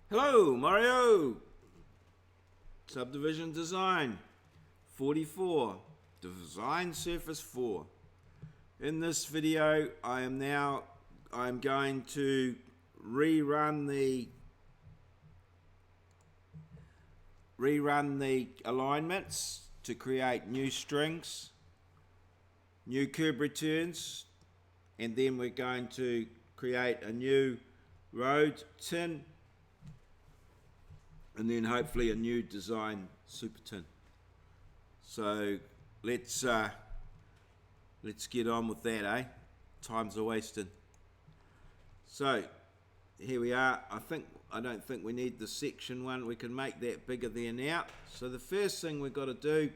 Hello, Mario! Subdivision Design 44, Design Surface 4. In this video, I'm going to rerun the alignments to create new strings, new curb returns, and then we're going to create a new road tin, and then hopefully a new design super tin. So let's get on with that, eh? Time's a wasting. So here we are. I don't think we need the section one. We can make that bigger there now. So the first thing we've got to do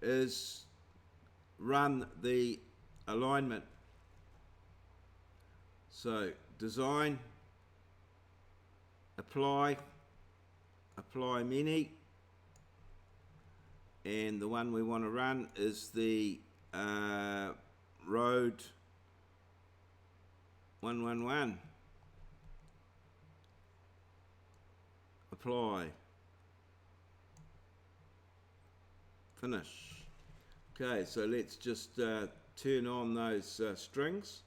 is run the alignment. So design, apply many, and the one we want to run is the road 111. Apply, finish. Okay, so let's just turn on those strings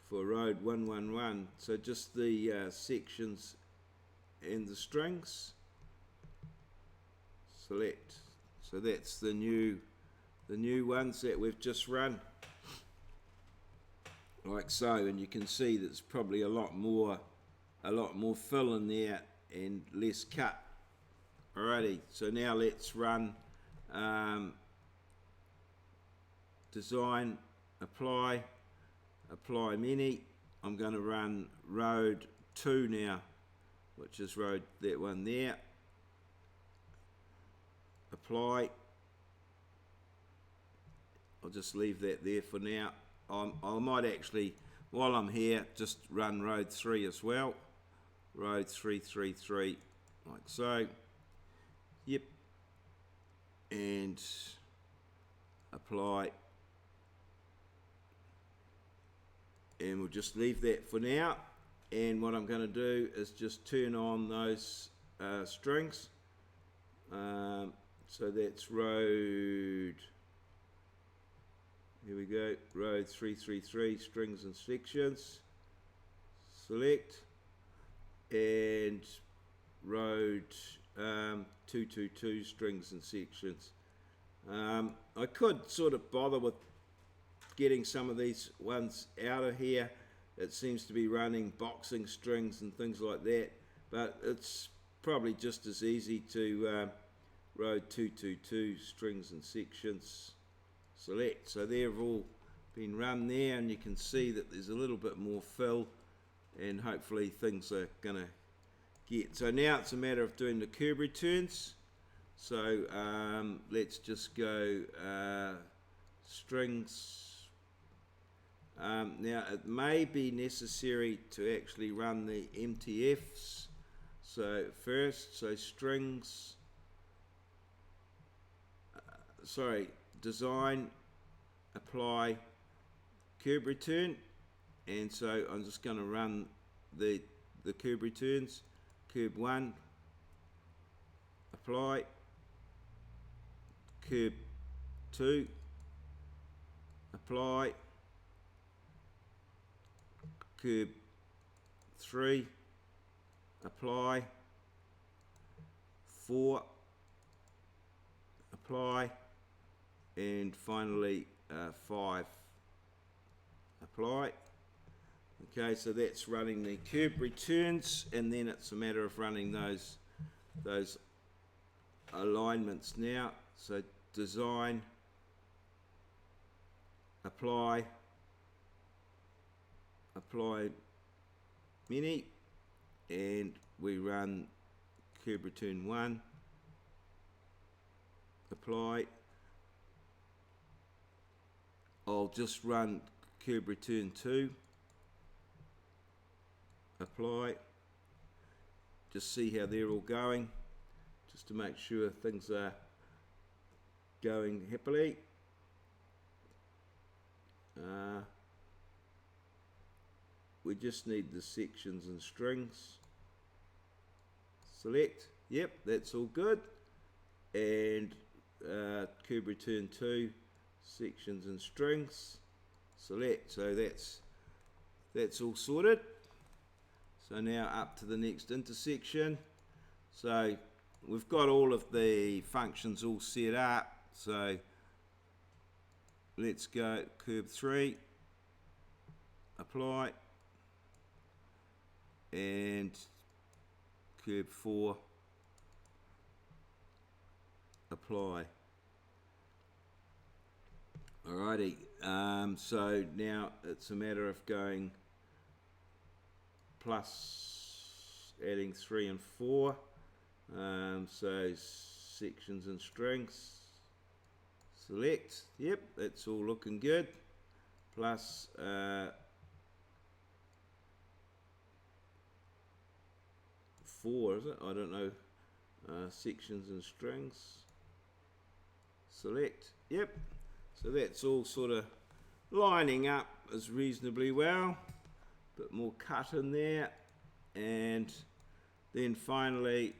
for road 111. So just the sections and the strings. Select. So that's the new ones that we've just run, like so, and you can see there's probably a lot more fill in there and less cut. Alrighty, so now let's run design, apply many. I'm going to run road 2 now, which is road that one there. Apply. I'll just leave that there for now. I might actually, while I'm here, just run road 3 as well. Road 333, like so. Yep. And apply. And we'll just leave that for now. And what I'm going to do is just turn on those strings. So that's road, here we go, road 333, strings and sections. Select. And road 222, strings and sections. I could sort of bother with getting some of these ones out of here. It seems to be running boxing strings and things like that, but it's probably just as easy to road 222, strings and sections. Select. So they've all been run there, and you can see that there's a little bit more fill, and hopefully things are going to get. So now it's a matter of doing the curb returns. So let's just go strings. Now it may be necessary to actually run the MTFs. So first, so strings, design, apply, curb return, and so I'm just going to run the curb returns. Curb 1, apply, curb 2, apply, curb 3, apply, 4, apply, and finally 5, apply. Okay, so that's running the curb returns, and then it's a matter of running those alignments now. So design, apply many, and we run curb return 1, apply. I'll just run curb return 2, apply. Just see how they're all going, just to make sure things are going happily. We just need the sections and strings. select. Yep, that's all good. And curve return 2, sections and strings, select. So that's all sorted. So now up to the next intersection. So we've got all of the functions all set up. So let's go curve 3, apply, and curve 4, apply. Alrighty, so now it's a matter of going plus, adding 3 and 4. So sections and strings, select. Yep, that's all looking good. Plus 4, is it? I don't know. Sections and strings, select. Yep, so that's all sort of lining up as reasonably well. Bit more cut in there, and then finally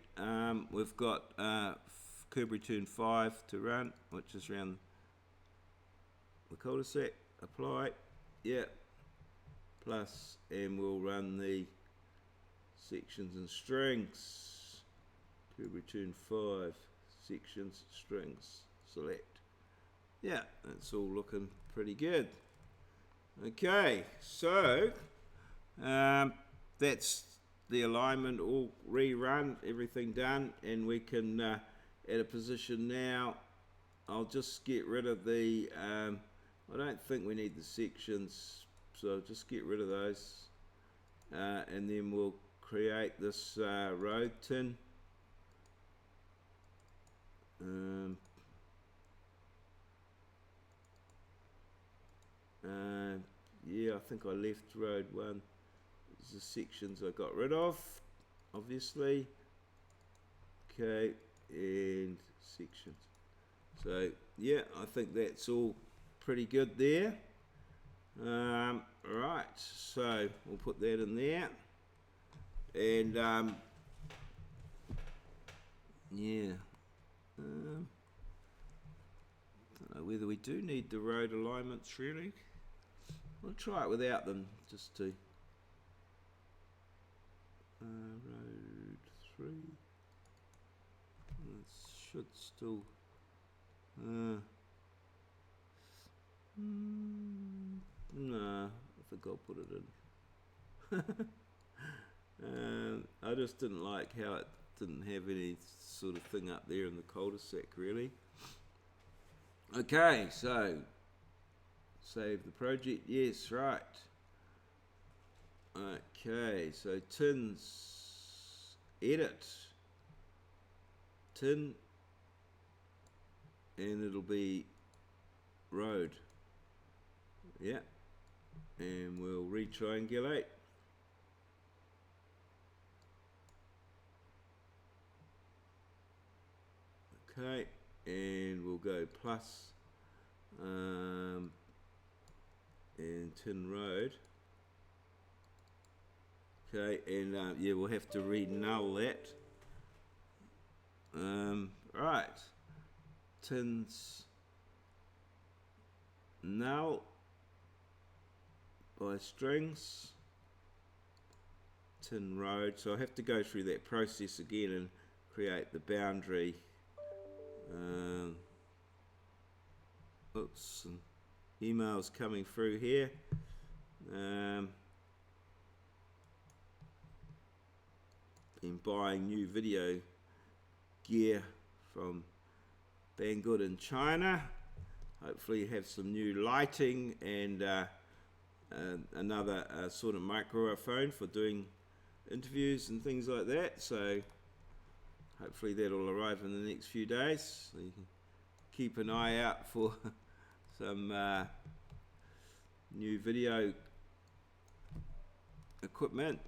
we've got curve return 5 to run, which is around the cul-de-sac. Apply, yeah, plus, and we'll run the sections and strings. Curve return 5, sections, strings, select. Yeah, that's all looking pretty good. Okay, so that's the alignment all rerun, everything done, and we can at a position now. I'll just get rid of the I don't think we need the sections, so I'll just get rid of those, and then we'll create this road tin. Yeah, I think I left road 1. There's the sections I got rid of, obviously. Okay, and sections. So yeah, I think that's all pretty good there. Right, so we'll put that in there, and yeah, don't know whether we do need the road alignments really. We'll try it without them, just to road 3. It should still no, I think I'll put it in. I just didn't like how it didn't have any sort of thing up there in the cul-de-sac really. Okay, so save the project. Yes, right. Okay, so tins, edit, tin, and it'll be road. Yeah, and we'll retriangulate. Okay, and we'll go plus and tin road. Okay, and yeah, we'll have to re-null that. Right, tins null by strings, tin road. So I have to go through that process again and create the boundary. Oops, some emails coming through here. Been buying new video gear from Banggood in China. Hopefully have some new lighting and another sort of microphone for doing interviews and things like that. So hopefully that'll arrive in the next few days. So you can keep an eye out for some new video equipment.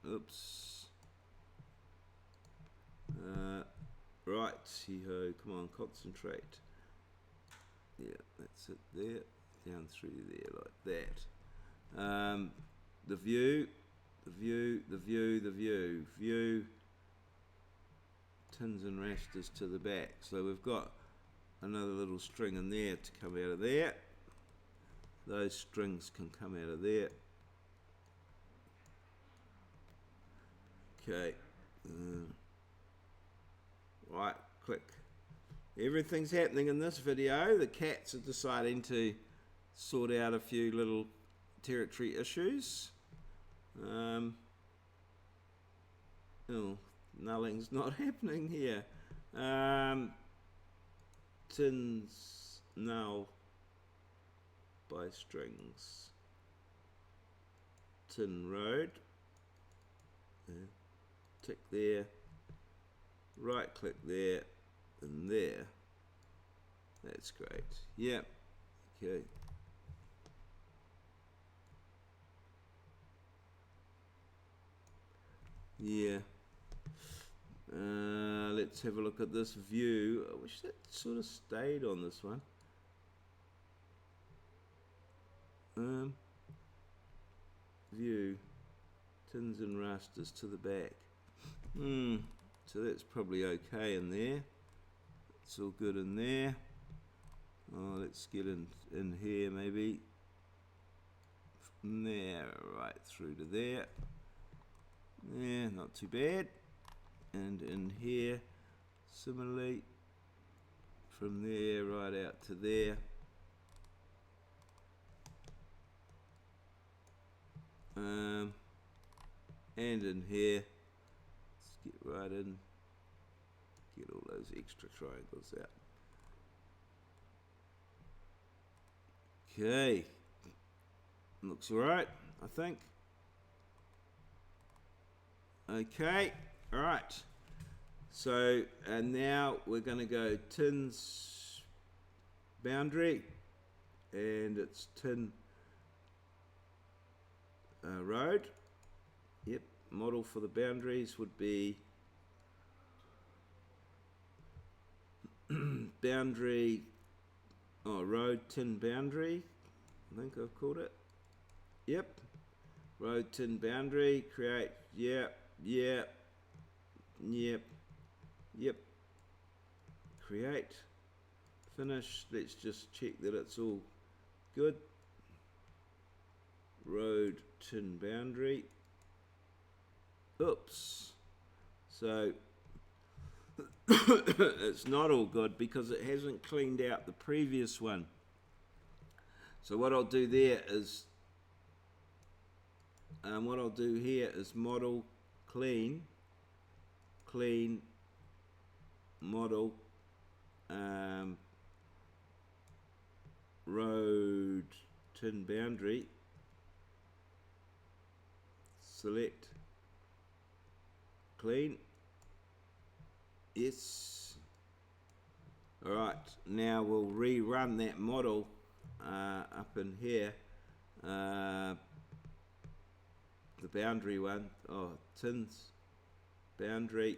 Oops. Right, hee-ho, come on, concentrate. Yeah, that's it there. Down through there like that. The view, the view, tins and rasters to the back. So we've got another little string in there to come out of there. Those strings can come out of there. Okay, right click. Everything's happening in this video. The cats are deciding to sort out a few little territory issues. Oh, nothing's not happening here. Tins null by strings. Tin road. Tick there. Right click there and there. That's great. Yep. Okay. Yeah. Let's have a look at this view. I wish that sort of stayed on this one. View, tins and rasters to the back. So that's probably okay in there. It's all good in there. Oh, let's get in here maybe. From there right through to there. Yeah, not too bad. And in here, similarly, from there right out to there. And in here, let's get right in, get all those extra triangles out. Okay, looks alright, I think. Okay, alright. So, and now we're going to go tins boundary, and it's tin road. Yep, model for the boundaries would be boundary, road tin boundary, I think I've called it. Yep, road tin boundary, create, yep, create, finish. Let's just check that it's all good. Road tin boundary. Oops. So it's not all good because it hasn't cleaned out the previous one. So what I'll do there is, what I'll do here is model clean, model, road tin boundary, select, clean, yes. Alright, now we'll rerun that model up in here, the boundary one, tins, boundary,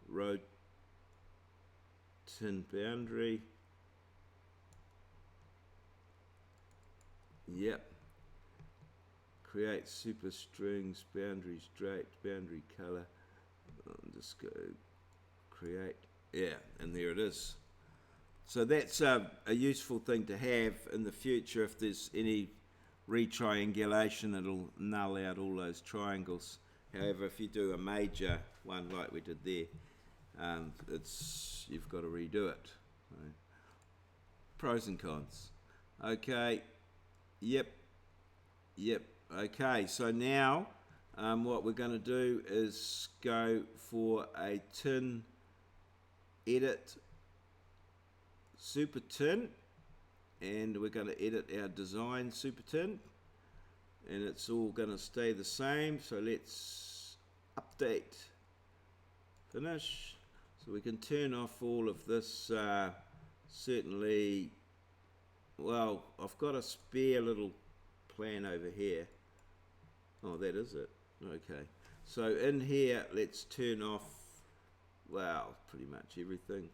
road tin boundary, yep, create superstrings, boundary straight, boundary color, just go create, yeah, and there it is. So that's a useful thing to have in the future. If there's any retriangulation, it'll null out all those triangles. However, if you do a major one like we did there, you've got to redo it. Right. Pros and cons. Okay. Yep. Okay. So now, what we're going to do is go for a tin edit super tin, and we're going to edit our design super tin, and it's all going to stay the same. So let's update, finish. So we can turn off all of this. Certainly, well, I've got a spare little plan over here. Oh, that is it. Okay, so in here let's turn off, well, pretty much everything.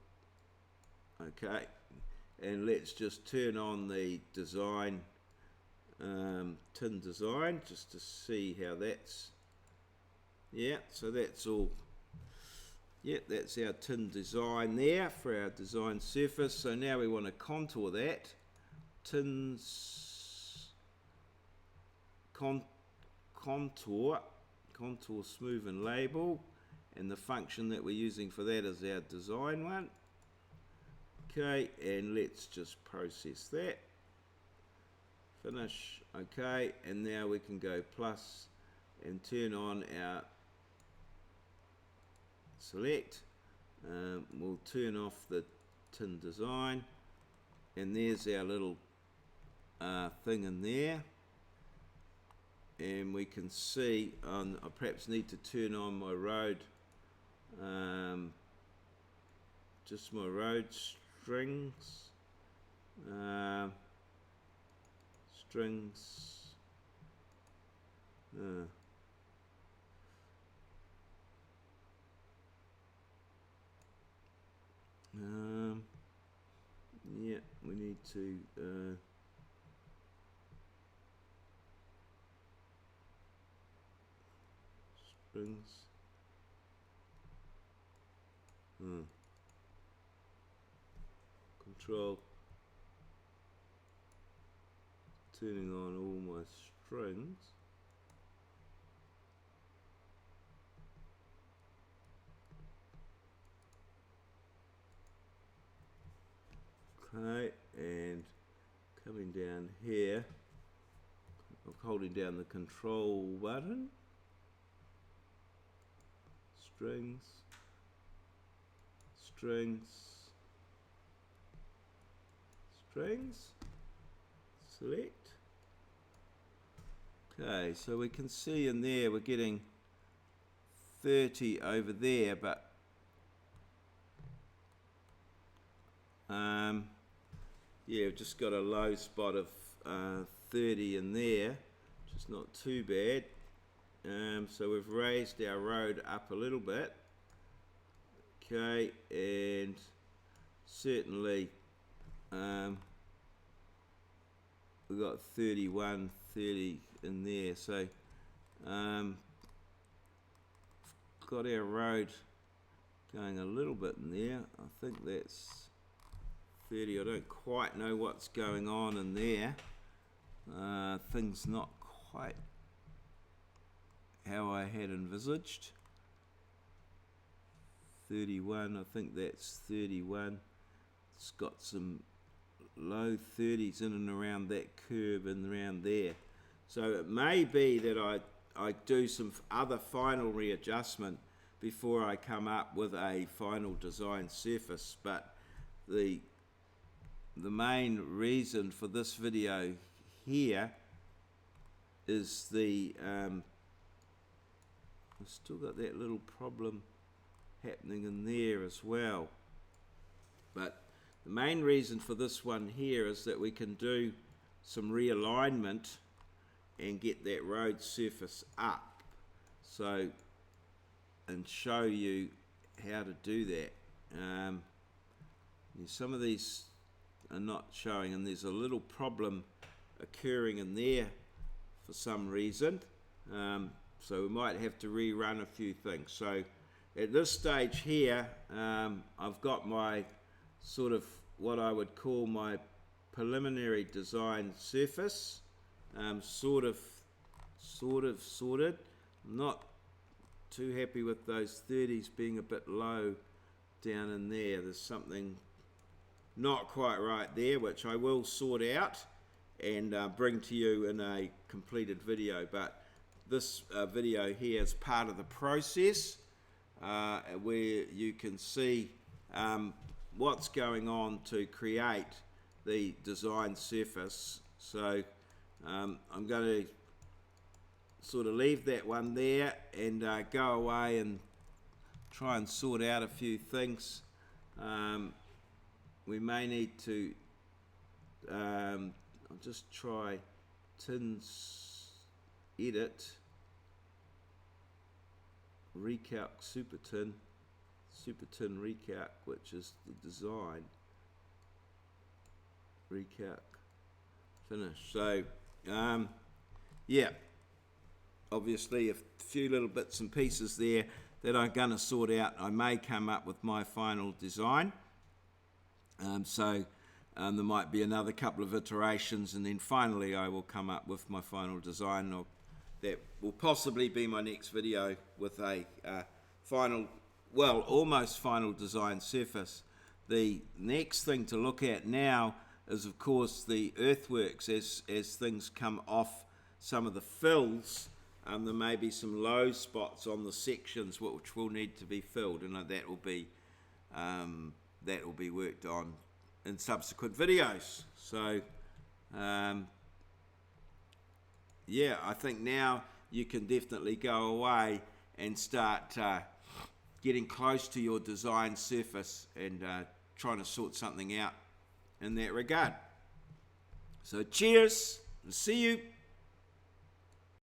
Okay, and let's just turn on the design, tin design, just to see how that's, yeah, so that's all, yeah, that's our tin design there for our design surface. So now we want to contour that, tins, contour, smooth and label, and the function that we're using for that is our design one. Okay, and let's just process that. Finish. Okay, and now we can go plus and turn on our select. We'll turn off the tin design, and there's our little thing in there. And we can see, I perhaps need to turn on my road, just my road strings, yeah, we need to strings, control, turning on all my strings. Okay, and coming down here, I'm holding down the control button, strings, select. Okay, so we can see in there we're getting 30 over there, but yeah, we've just got a low spot of 30 in there, which is not too bad. So we've raised our road up a little bit. Okay, and certainly we've got 31, 30 in there. So got our road going a little bit in there. I think that's 30. I don't quite know what's going on in there. Things not quite how I had envisaged. 31, I think that's 31. It's got some low 30s in and around that curve and around there. So it may be that I do some other final readjustment before I come up with a final design surface, but the main reason for this video here is the I've still got that little problem happening in there as well, but the main reason for this one here is that we can do some realignment and get that road surface up, so, and show you how to do that. Some of these are not showing, and there's a little problem occurring in there for some reason, so we might have to rerun a few things. So at this stage here, I've got my sort of what I would call my preliminary design surface sort of sorted. I'm not too happy with those 30s being a bit low down in there. There's something not quite right there, which I will sort out and bring to you in a completed video. But this video here is part of the process where you can see what's going on to create the design surface. So I'm going to sort of leave that one there and go away and try and sort out a few things. We may need to I'll just try tins edit recalc super tin recalc, which is the design. recalc, finish. So yeah, obviously a few little bits and pieces there that I'm going to sort out. I may come up with my final design. There might be another couple of iterations, and then finally I will come up with my final design. That will possibly be my next video with a final, well, almost final design surface. The next thing to look at now is, of course, the earthworks as things come off some of the fills. There may be some low spots on the sections which will need to be filled, and that will be worked on in subsequent videos. So yeah, I think now you can definitely go away and start getting close to your design surface and trying to sort something out in that regard. So cheers, see you.